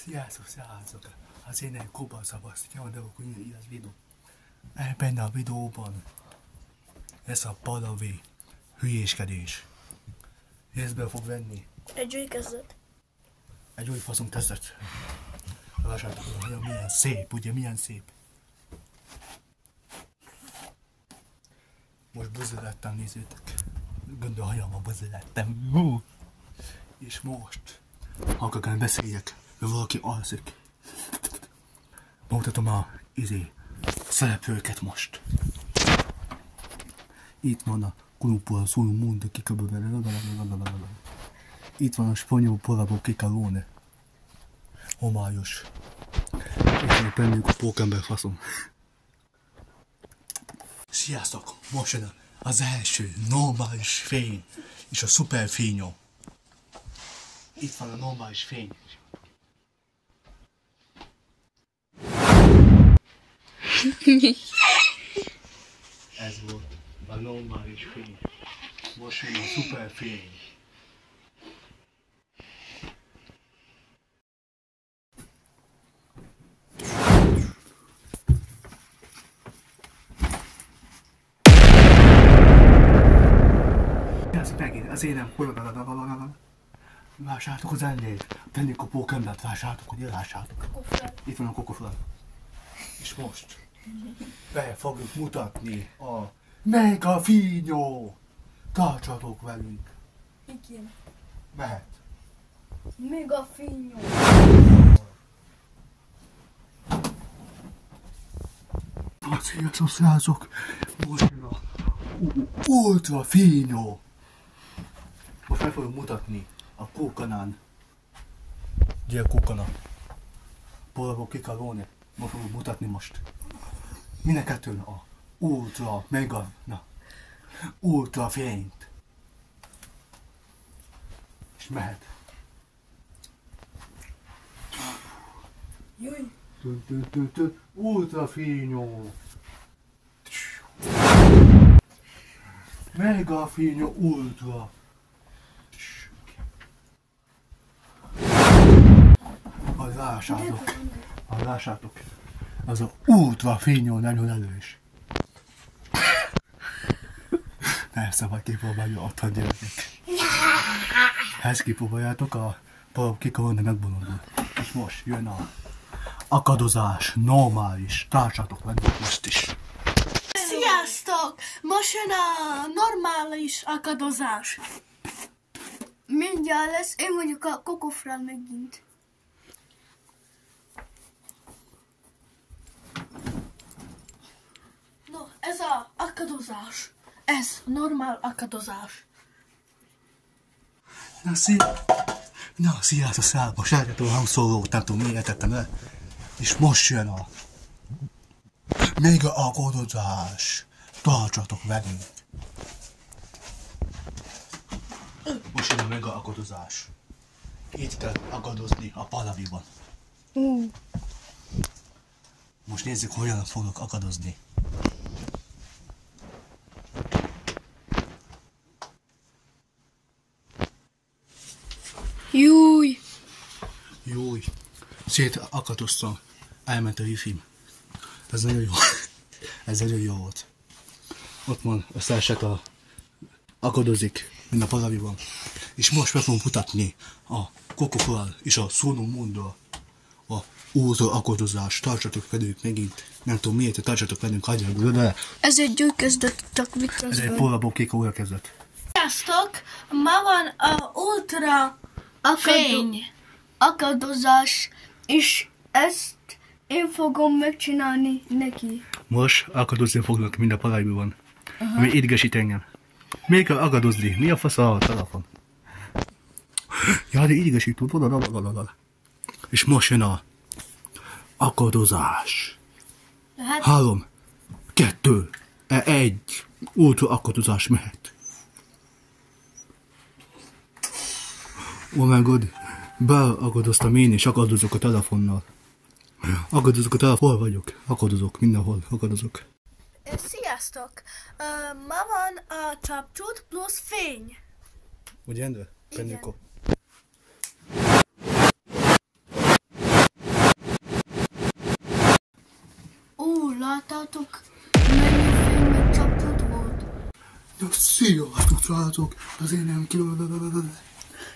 Sziasztok, sziasztok! Az én egy Kuba Szabasztján, de akkor ilyen az videó. Ebben a videóban ez a palavi hülyéskedés. Észbe fog venni. Egy új kezdet. Egy új faszom kezdet. Lássátok, hogy milyen szép, ugye milyen szép. Most buzilettem, nézzétek. Gondoljam, buzilettem. És most, ha akar beszéljek, hogy valaki alszik. Mutatom a szereplőket most. Itt van a Grupo Azul Mundo Kikabővel. Itt van a spanyol Polabo Kikalone. Homályos. Itt van bennük a pókember faszom. Sziasztok! Most jön az első normális fény és a szuperfényo. Itt van a normális fény. Ez volt a normális fény. Most jön a szuperfény. Ez megint az énem vásároltok az ellét. Vennék a pókembert, vásároltok, hogy lássátok. Itt van a kokoflat. És most be fogjuk mutatni a Mega Fino. Tartsatok velünk. Igen. Mehet. Mega Fino. Sziasztok, srácok! Most jön a Ultra Fino. Most meg fogjuk mutatni a kókanán. Gyere kókana. Polavo Kikalone. Most fogjuk mutatni most. Mindenkettőn a Ultra Mega, Ultra fényt. És mehet. Jaj. Ultra Fino. Mega Fino Ultra. Lássátok, az a Ultra Fino nagyon erős. Persze, majd kipróbálja otthon gyerekek. Ezt kipróbáljátok, a Polabo Kikalone megbolondul. És most jön a akadozás, normális. Társatok velünk most is. Sziasztok! Most jön a normális akadozás. Mindjárt lesz, én mondjuk a kokofrán megint. No, ez a akadozás. Ez normál akadozás. Sziasztok, szállba, most eljöttem a hangszólót, nem tudom, miért tettem le. És most jön a Mega akadozás. Tartsatok velünk. Most jön a Mega akadozás. Itt kell akadozni a palaviban. Most nézzük, hogyan fogok akadozni. Júj! Júj! Szétakadoztam. Elment a wifi-m. Ez nagyon jó. Ez nagyon jó volt. Ott van a szerset akadozik, mint a palaviban. És most meg fogom mutatni a kokofral és a Solo Mundo a Ultra akadozás. Tartsatok velünk megint. Nem tudom miért, tartsatok velünk, hagyják de. Ez egy új kezdet, csak miközben. Ez egy Polabo Kikalone kezdet. Sziasztok! Ma van a ultra fény akadozás, és ezt én fogom megcsinálni neki. Most akadozni fognak, mind a palaviban. Ami idegesít engem. Még kell akadozni. Mi a fasz a telefon? Ja, de idegesít. És most jön a akadozás. 3, 2, 1. Ultra akadozás mehet. Oh my god. Beakadoztam én és akadozok a telefonnal. Akadozok a telefon. Hol vagyok? Akadozok. Mindenhol akadozok. Sziasztok! Ma van a csapcsút plusz fény. Ugye, Endre? Igen. tudjátok, mennyi fény meg csapot volt? Na szia, tudjátok, azért nem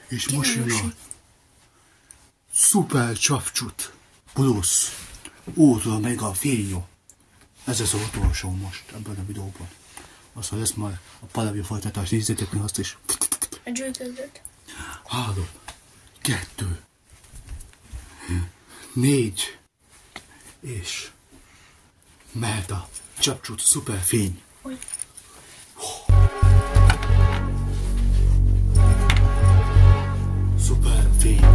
és most jön a szuper csapcsut plusz ultra mega fényó. Ez az utolsó most ebben a videóban. Aztán lesz már a Palavi folytatás, nézzétek meg azt is. A gyűjtözőt. 3, 2, 4, és mehet a csapcsut szuper fény. Oj. Szuper fény.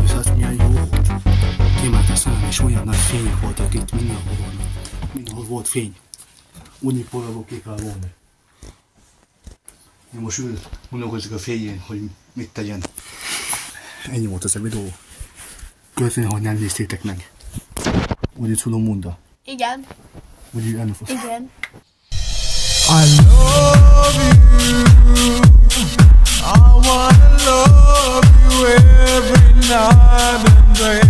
És az milyen jó volt. Kiemelt a szám, és olyan nagy fények voltak itt mindenhol volt fény. Unipolarok ki kell volna. Én most gondolkozik a fényén, hogy mit tegyen. Ennyi volt ez a videó. Köszönöm, hogy nem néztétek meg. Úgy tudom mondani. Igen. Úgy elnöfos. Igen. I love you. I wanna love you every night and day.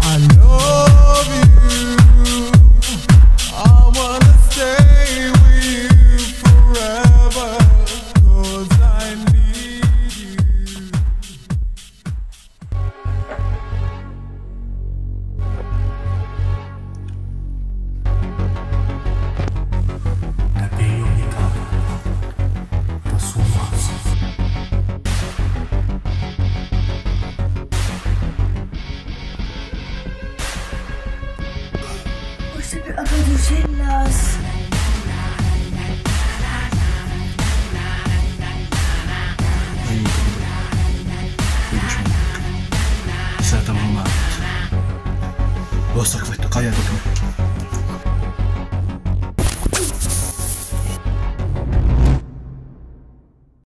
I love you. I wanna stay with you forever, 'cause I need you. Most akadós lesz. Ennyit a videó. Úgy is mondjuk. Szeretem a románot. Rosszak vagytok, halljátok meg.